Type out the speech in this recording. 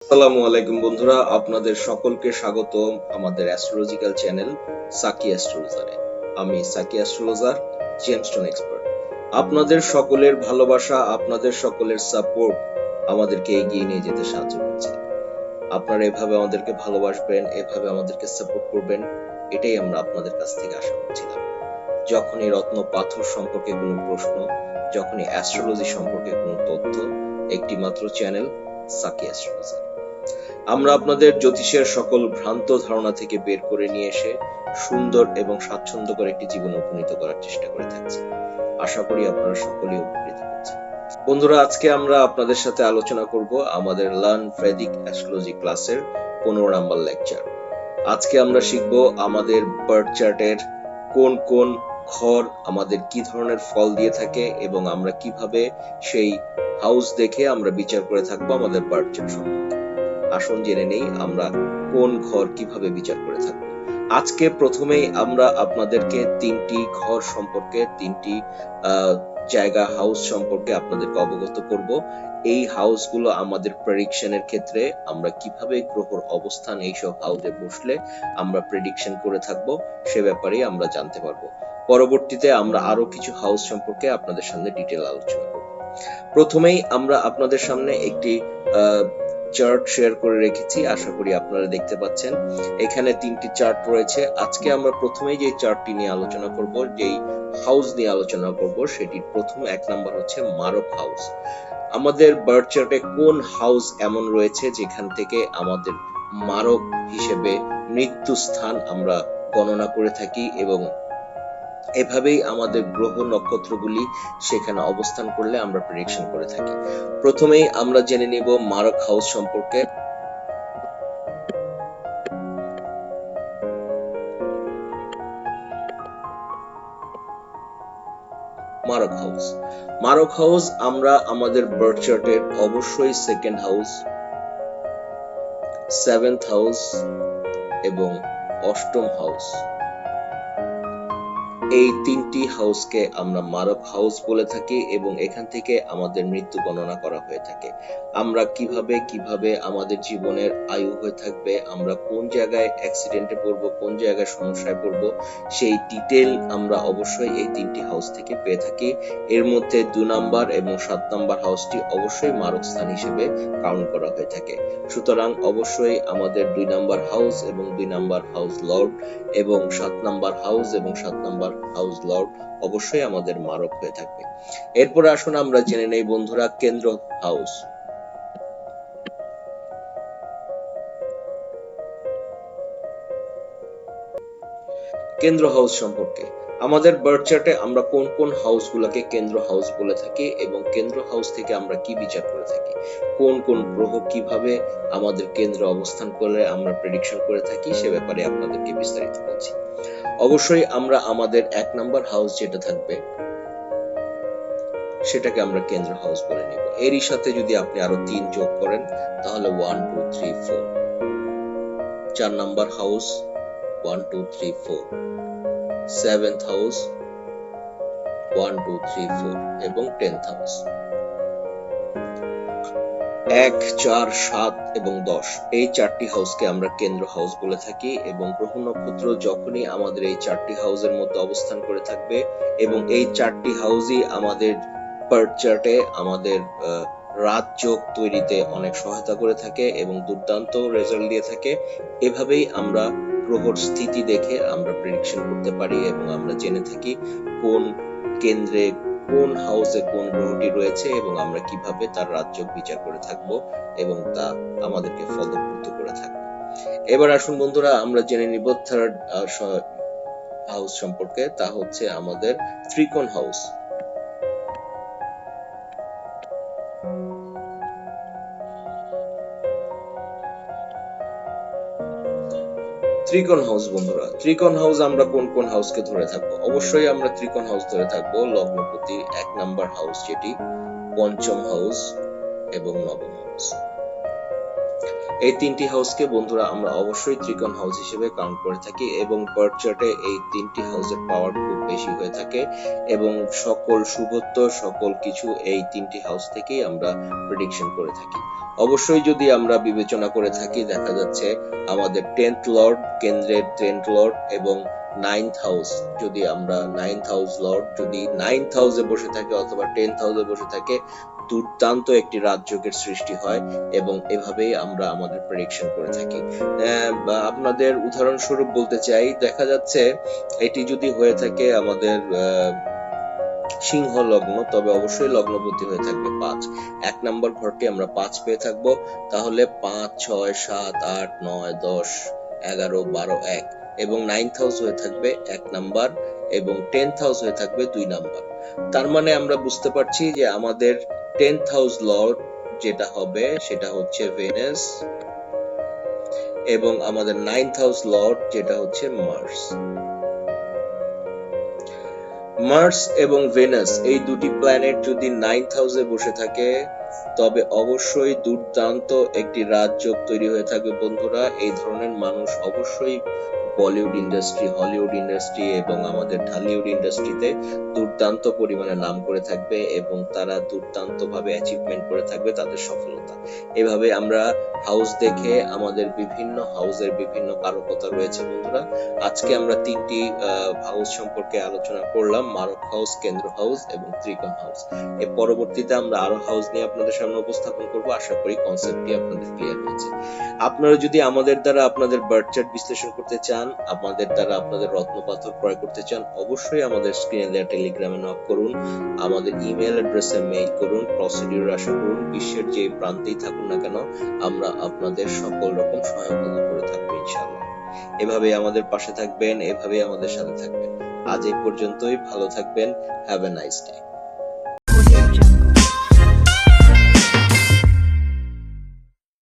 আসসালামু আলাইকুম বন্ধুরা, আপনাদের সকলকে স্বাগতম আমাদের অ্যাস্ট্রোলজিক্যাল চ্যানেল সাকি অ্যাস্ট্রোলজারে। আমি সাকি অ্যাস্ট্রোলজার, জেমস্টোন এক্সপার্ট। আপনাদের সকলের ভালোবাসা, আপনাদের সকলের সাপোর্ট আমাদেরকে এগিয়ে নিয়ে যেতে সাহায্য করছে। আপনারা এভাবে আমাদেরকে ভালোবাসবেন, এভাবে আমাদেরকে সাপোর্ট করবেন, এটাই আমরা আপনাদের কাছ থেকে আশা করছিলাম। যখনই রত্ন পাথর সম্পর্কে কোনো প্রশ্ন, যখনই অ্যাস্ট্রোলজি সম্পর্কে কোনো তথ্য, একটি মাত্র চ্যানেল সাকি অ্যাস্ট্রোলজার। আমরা আপনাদের জ্যোতিষের সকল ভ্রান্ত ধারণা থেকে বের করে নিয়ে এসে সুন্দর এবং স্বাচ্ছন্দ্যকর একটি জীবন উপনীত করার চেষ্টা করে থাকছি। আশা করি আপনারা সকলেই উপকৃত হচ্ছেন। বন্ধুরা, আজকে আমরা আপনাদের সাথে আলোচনা করব আমাদের লার্ন ভেদিক অ্যাস্ট্রোলজি ক্লাসের 15 নাম্বার লেকচার। আজকে আমরা শিখব আমাদের বার্থ চার্টের কোন কোন ঘর আমাদের কি ধরনের ফল দিয়ে থাকে এবং আমরা কিভাবে সেই হাউস দেখে আমরা বিচার করে থাকবো আমাদের বার্থ চার্ট সম্পর্কে। আসুন জেনে নেই আমরা কোন ঘর কিভাবে বিচার করে থাকবো। আজকে প্রথমেই আমরা আপনাদেরকে তিনটি ঘর সম্পর্কে, তিনটি জায়গা, হাউস সম্পর্কে আপনাদেরকে অবগত করব। এই হাউসগুলো আমাদের প্রেডিকশনের ক্ষেত্রে আমরা কিভাবে গ্রহর অবস্থান এইসব হাউসে বসলে আমরা প্রেডিকশন করে থাকবো সে ব্যাপারে আমরা জানতে পারবো। পরবর্তীতে আমরা আরো কিছু হাউস সম্পর্কে আপনাদের সামনে ডিটেইল আলোচনা করব। প্রথমেই আমরা আপনাদের সামনে একটি চার্ট শেয়ার করে রেখেছি, আশা করি আপনারা দেখতে পাচ্ছেন। এখানে তিনটি চার্ট রয়েছে। আজকে আমরা প্রথমেই যে চার্টটি নিয়ে আলোচনা করব, যেই হাউস নিয়ে আলোচনা করব, সেটির প্রথম 1 নাম্বার হচ্ছে মারক হাউস। আমাদের বার্থ চার্টে কোন হাউস এমন রয়েছে যেখান থেকে আমাদের মারক হিসেবে মৃত্যু স্থান আমরা গণনা করে থাকি এবং এভাবেই আমাদের গ্রহ নক্ষত্রগুলি সেখানে অবস্থান করলে আমরা প্রেডিকশন করে থাকি। প্রথমেই আমরা জেনে নিব মারক হাউস সম্পর্কে। মারক হাউস, মারক হাউস আমরা আমাদের বার্থ চার্টের অবশ্যই সেকেন্ড হাউস, 7th হাউস এবং 8ম হাউস, এই তিনটি হাউসকে আমরা মারক হাউস বলে থাকি এবং এখান থেকে আমাদের মৃত্যু গণনা করা হয়ে থাকে। আমরা কিভাবে আমাদের জীবনের আয়ু হয়ে থাকবে, আমরা কোন জায়গায় অ্যাক্সিডেন্টে পড়বো, কোন জায়গায় সমস্যায় পড়বো, সেই ডিটেল আমরা অবশ্যই এই তিনটি হাউস থেকে পেয়ে থাকি। এর মধ্যে 2 নাম্বার এবং 7 নাম্বার হাউসটি অবশ্যই মারক স্থান হিসেবে কাউন্ট করা হয়ে থাকে। সুতরাং অবশ্যই আমাদের 2 নাম্বার হাউস এবং 2 নাম্বার হাউস লর্ড এবং 7 নাম্বার হাউস এবং 7 নাম্বার হাউস লর্ড অবশ্যই আমাদের মারক হয়ে থাকবে। এরপর আসুন আমরা জেনে নেই বন্ধুরা কেন্দ্র হাউস। কেন্দ্র হাউস সম্পর্কে আমাদের বার্থ চার্টে আমরা কোন কোন হাউসগুলোকে কেন্দ্র হাউস বলে থাকি এবং কেন্দ্র হাউস থেকে আমরা কি বিচার করে থাকি, কোন কোন গ্রহ কিভাবে আমাদের কেন্দ্র অবস্থান করলে আমরা প্রেডিকশন করে থাকি সে ব্যাপারে আপনাদেরকে বিস্তারিত বলছি। অবশ্যই আমরা আমাদের 1 নাম্বার হাউস যেটা থাকবে সেটাকে আমরা কেন্দ্র হাউস বলে নিব। এরই সাথে যদি আপনি আরো 3 যোগ করেন তাহলে 1 2 3 4, 4 নাম্বার হাউস 1 2 3 4, 7th হাউস 1 2 3 4 এবং 10th হাউস। 1 4 7 এবং 10 এই চারটি হাউসকে আমরা কেন্দ্র হাউস বলে থাকি এবং গ্রহ নক্ষত্র যখনই আমাদের এই চারটি হাউসের মধ্যে অবস্থান করে থাকবে এবং এই চারটি হাউসই আমাদের বার্থ চার্টে আমাদের রাজযোগ তৈরিতে অনেক সহায়তা করে থাকে এবং দুর্দান্ত রেজাল্ট দিয়ে থাকে। এভাবেই আমরা গ্রহর স্থিতি দেখে আমরা প্রেডিকশন করতে পারি এবং আমরা জেনে থাকি কোন কেন্দ্রে কোন হাউসে কোন গ্রহটি রয়েছে এবং আমরা কিভাবে তার রাজযোগ বিচার করে থাকবো এবং তা আমাদেরকে ফলপ্রদ করে থাকবে। এবার আসুন বন্ধুরা আমরা জেনে নিব থার্ড হাউস সম্পর্কে, তা হচ্ছে আমাদের ত্রিকোণ হাউস। ত্রিকোণ হাউস বন্ধুরা, ত্রিকোণ হাউস আমরা কোন কোন হাউসকে ধরে থাকবো? অবশ্যই আমরা ত্রিকোণ হাউস ধরে থাকবো লগ্নপতি 1 নাম্বার হাউস যেটি 5ম হাউস এবং 9ম হাউস। এই তিনটি হাউসকে বন্ধুরা আমরা অবশ্যই ত্রিকোণ হাউস হিসেবে কাউন্ট করে থাকি এবং বার্থ চার্টে এই তিনটি হাউসের পাওয়ার খুব বেশি হয়ে থাকে এবং সকল শুভত্ব সকল কিছু এই তিনটি হাউস থেকেই আমরা প্রেডিকশন করে থাকি। অবশ্যই যদি আমরা বিবেচনা করে থাকি দেখা যাচ্ছে আমাদের 10th লর্ড কেন্দ্রের 10th লর্ড এবং 9th হাউস, যদি আমরা 9th হাউস লর্ড যদি 9th হাউসে বসে থাকে অথবা 10th হাউসে বসে থাকে, দুর্দান্ত একটি রাজযোগের সৃষ্টি হয় এবং এভাবেই আমরা আমাদের প্রেডিকশন করে থাকি। আপনাদের উদাহরণস্বরূপ বলতে চাই, দেখা যাচ্ছে এটি যদি হয়ে থাকে আমাদের সিংহ লগ্ন, তবে অবশ্যই লগ্নপতি হয়ে থাকবে 5। 1 নম্বর ঘরটি আমরা 5 পেয়ে থাকবো, তাহলে 5, 6, 7, 8, 9, 10, 11, 12, 1 এবং 9th হাউস হয়ে থাকবে 1 নাম্বার এবং 10th হাউস হয়ে থাকবে 2 নাম্বার। তার মানে আমরা বুঝতে পারছি যে আমাদের 10th হাউস লর্ড যেটা হবে সেটা হচ্ছে ভেনাস এবং আমাদের 9th হাউস লর্ড যেটা হচ্ছে মার্স। মার্স এবং ভেনাস এই দুটি প্ল্যানেট যদি 9th হাউসে বসে থাকে তবে অবশ্যই দুর্দান্ত একটি রাজযোগ তৈরি হয়ে থাকবে বন্ধুরা। এই ধরনের মানুষ অবশ্যই বলিউড ইন্ডাস্ট্রি, হলিউড ইন্ডাস্ট্রি এবং আমাদের ঢালিউড ইন্ডাস্ট্রিতে দুর্দান্ত পরিমাণে নাম করে থাকবে এবং তারা দুর্দান্ত ভাবে অ্যাচিভমেন্ট করে থাকবে তাদের সফলতা। এভাবে আমরা হাউস দেখে আমাদের বিভিন্ন হাউসের বিভিন্ন কারকতা রয়েছে বন্ধুরা। আজকে আমরা তিনটি হাউস সম্পর্কে আলোচনা করলাম, মারক হাউস, কেন্দ্র হাউস এবং ত্রিকোণ হাউস। এর পরবর্তীতে আমরা আরো হাউস নিয়ে আপনাদের সামনে উপস্থাপন করব। আশা করি কনসেপ্টটি আপনাদের ক্লিয়ার হয়েছে। আপনারা যদি আমাদের দ্বারা আপনাদের বার্থ চার্ট বিশ্লেষণ করতে চান, আমাদের দ্বারা আপনাদের রত্নপাথর ক্রয় করতে চান, অবশ্যই আমাদের স্ক্রিনে দেওয়া টেলিগ্রামে নক করুন, আমাদের ইমেল অ্যাড্রেসে মেইল করুন, প্রসিডিউর আশা করুন। বিশ্বের যে প্রান্তেই থাকুন না কেন আমরা আপনাদের সকল রকম সহায়তা করে থাকবো ইনশাআল্লাহ। এভাবেই আমাদের পাশে থাকবেন, এভাবেই আমাদের সাথে থাকবেন। আজ এই পর্যন্তই, ভালো থাকবেন। Have a nice day.